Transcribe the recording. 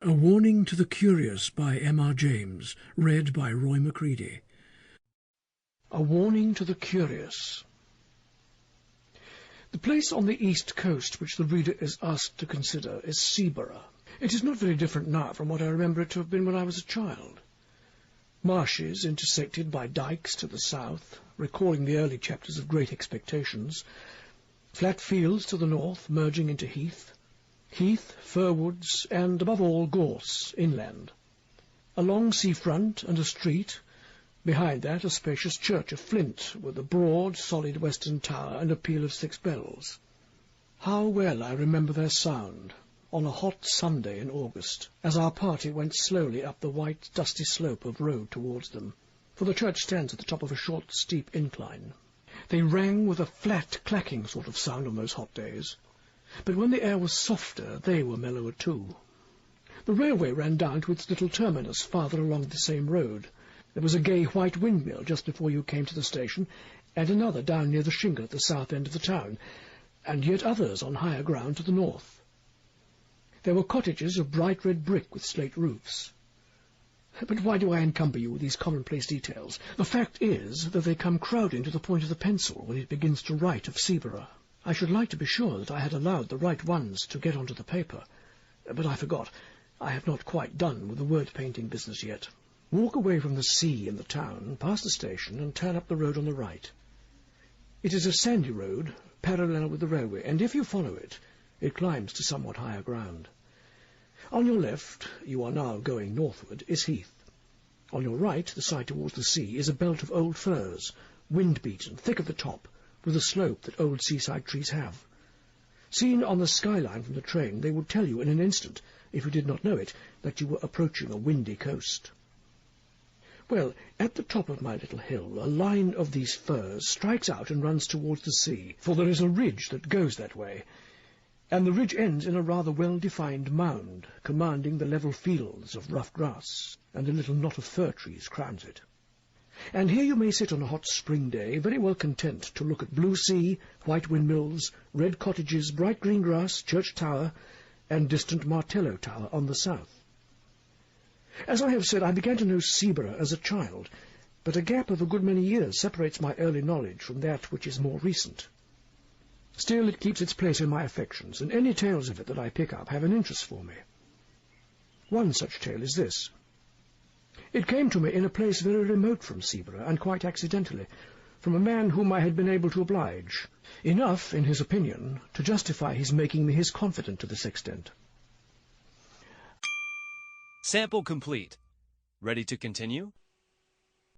A Warning to the Curious by M.R. James, read by Roy Macready. A Warning to the Curious. The place on the east coast which the reader is asked to consider is Seaborough. It is not very different now from what I remember it to have been when I was a child. Marshes intersected by dykes to the south, recalling the early chapters of Great Expectations. Flat fields to the north, merging into heath. Heath, fir woods, and, above all, gorse, inland. A long seafront and a street. Behind that, a spacious church of flint, with a broad, solid western tower and a peal of 6 bells. How well I remember their sound, on a hot Sunday in August, as our party went slowly up the white, dusty slope of road towards them, for the church stands at the top of a short, steep incline. They rang with a flat, clacking sort of sound on those hot days, but when the air was softer, they were mellower too. The railway ran down to its little terminus farther along the same road. There was a gay white windmill just before you came to the station, and another down near the shingle at the south end of the town, and yet others on higher ground to the north. There were cottages of bright red brick with slate roofs. But why do I encumber you with these commonplace details? The fact is that they come crowding to the point of the pencil when it begins to write of Seaborough. I should like to be sure that I had allowed the right ones to get onto the paper, but I forgot. I have not quite done with the word-painting business yet. Walk away from the sea in the town, past the station, and turn up the road on the right. It is a sandy road, parallel with the railway, and if you follow it, it climbs to somewhat higher ground. On your left, you are now going northward, is heath. On your right, the side towards the sea, is a belt of old firs, wind-beaten, thick at the top, with a slope that old seaside trees have. Seen on the skyline from the train, they would tell you in an instant, if you did not know it, that you were approaching a windy coast. Well, at the top of my little hill, a line of these firs strikes out and runs towards the sea, for there is a ridge that goes that way, and the ridge ends in a rather well-defined mound, commanding the level fields of rough grass, and a little knot of fir trees crowns it. And here you may sit on a hot spring day, very well content to look at blue sea, white windmills, red cottages, bright green grass, church tower, and distant Martello Tower on the south. As I have said, I began to know Seaborough as a child, but a gap of a good many years separates my early knowledge from that which is more recent. Still, it keeps its place in my affections, and any tales of it that I pick up have an interest for me. One such tale is this. It came to me in a place very remote from Seaborough, and quite accidentally, from a man whom I had been able to oblige, enough, in his opinion, to justify his making me his confidant to this extent. Sample complete. Ready to continue?